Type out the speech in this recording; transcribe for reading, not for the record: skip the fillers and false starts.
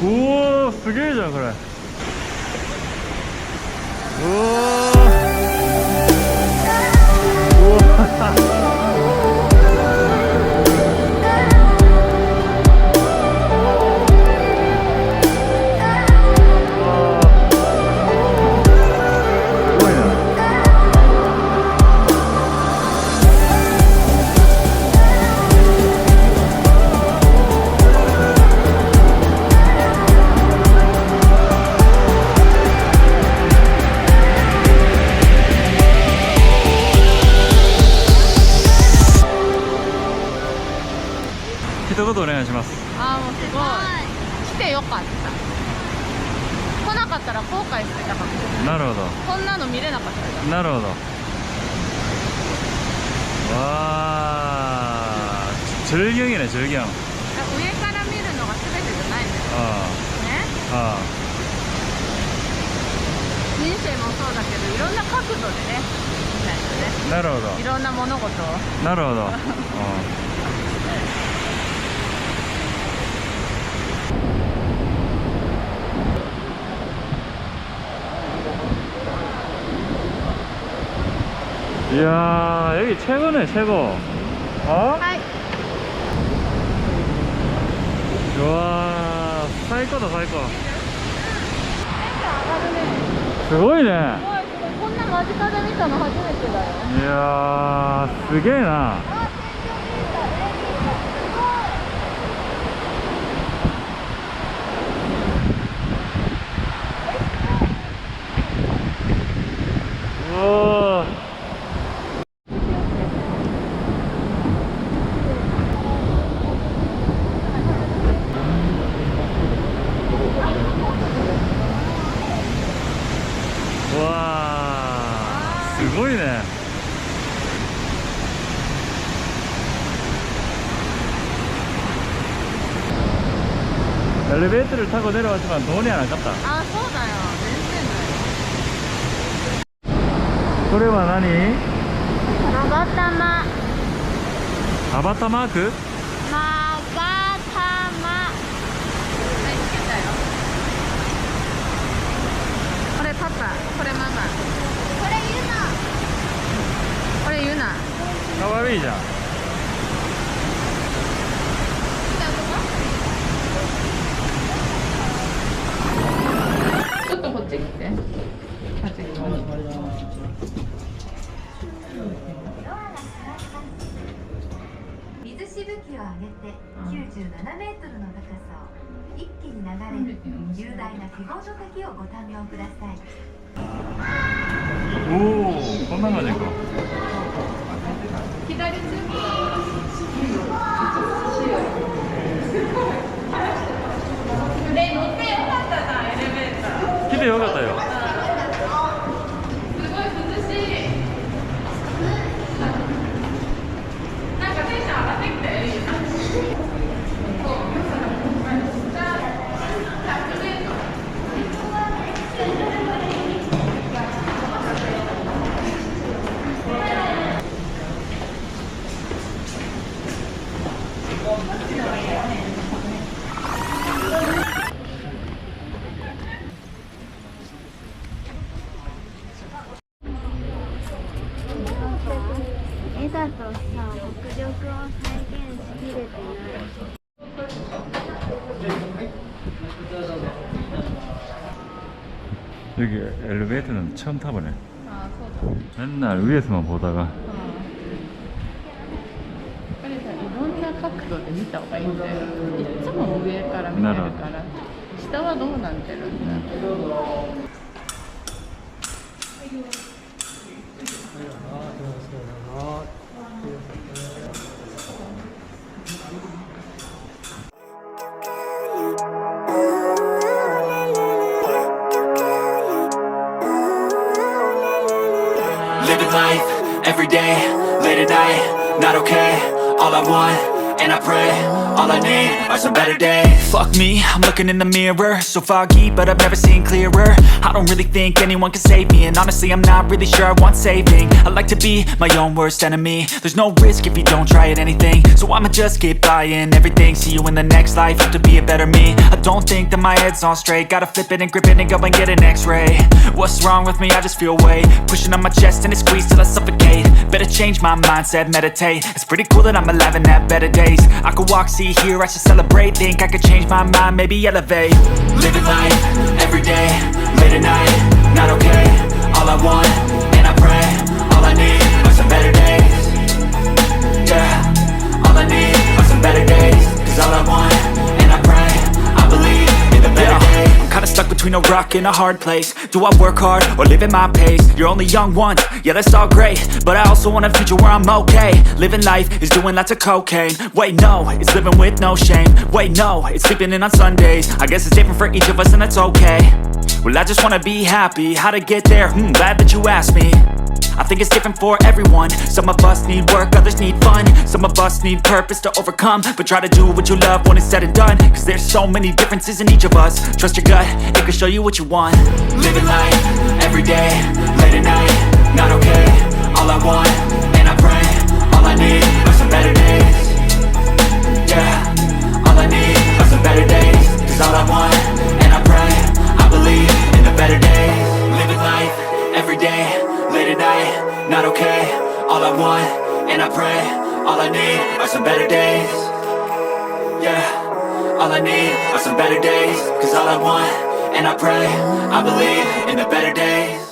우와, すげえじゃんこれ。우와. 우와.一言お願いします。ああ、もうすごい。来てよかった。来なかったら後悔してたかもしれない。なるほど。こんなの見れなかったよ。なるほど。와, 절경이네, 절경. 上から見るのが全てじゃないんですよ。ね。人生もそうだけど、いろんな角度でね、見ないとね。なるほど。いろんな物事を。なるほど。이야, 여기 최고네, 최고. 어? 우와, 사이코다, 사이코. すごいね。こんな間近で見たの初めてだよ。いやー、すげえな。おー。うわー、すごいね。엘리베이터를 타고 내려왔지만 돈이 안 아깝다. 아, そうだよ。全然だよ。これは何？まがたま。アバタマーク？まがたま。はい、つけたよ。これパパ、これママ。これユナ。これユナ。かわいいじゃん。ちょっとこっち来て。こっち来て。水しぶきを上げて97メートルの高さを一気に流れる雄大な非凡の滝をご堪能ください。おお、こんな感じか。左通行。で乗ってよかったな、エレベーター。来てよかったよ。すごい涼しい。なんかテンション上がってきたよ。絵だとさ、迫力を再現しきれてない。 여기 엘리베이터는 처음 타보네. 아,そうだ。 맨날 위에서만 보다가. これさ、いろんな角度で見た方がいいんだよ。いつも上から見てるから、下はどうなってるんだろう。 Living life, every day, late at night, not okay. All I want and I pray. All I need are some better days. Fuck me, I'm looking in the mirror, so foggy, but I've never seen clearer. I don't really think anyone can save me, and honestly I'm not really sure I want saving. I like to be my own worst enemy. There's no risk if you don't try at anything, so I'ma just keep buying everything. See you in the next life, have to be a better me. I don't think that my head's on straight, gotta flip it and grip it and go and get an x-ray. What's wrong with me? I just feel weight pushing on my chest and it squeezes till I suffocate. Better change my mindset, meditate. It's pretty cool that I'm alive and have better days. I could walk, see, hear, I should celebrate. Think I could change my mind, maybe elevate. Living life, everyday, late at night, not okay. All I want, and I pray, all I need are some better days. Yeah, all I need are some better days. Cause all I want, and I pray, I believe in the better days. I'm kinda stuck between a rock and a hard place. Do I work hard or live at my pace? You're only young once, yeah that's all great, but I also want a future where I'm okay. Living life is doing lots of cocaine. Wait no, it's living with no shame. Wait no, it's sleeping in on Sundays. I guess it's different for each of us and that's okay. Well I just wanna be happy, how to get there? Glad that you asked me. I think it's different for everyone. Some of us need work, others need fun. Some of us need purpose to overcome. But try to do what you love when it's said and done. Cause there's so many differences in each of us. Trust your gut, it can show you what you want. Living life, everyday, late at night, not okay. All I want, and I pray, all I need are some better days. Yeah, all I need are some better days. Cause all I want, and I pray, I believe in the better days. Living life, everyday, late at night, not okay. All I want, and I pray, all I need are some better days. Yeah, all I need are some better days. Cause all I want, and I pray, I believe in the better days.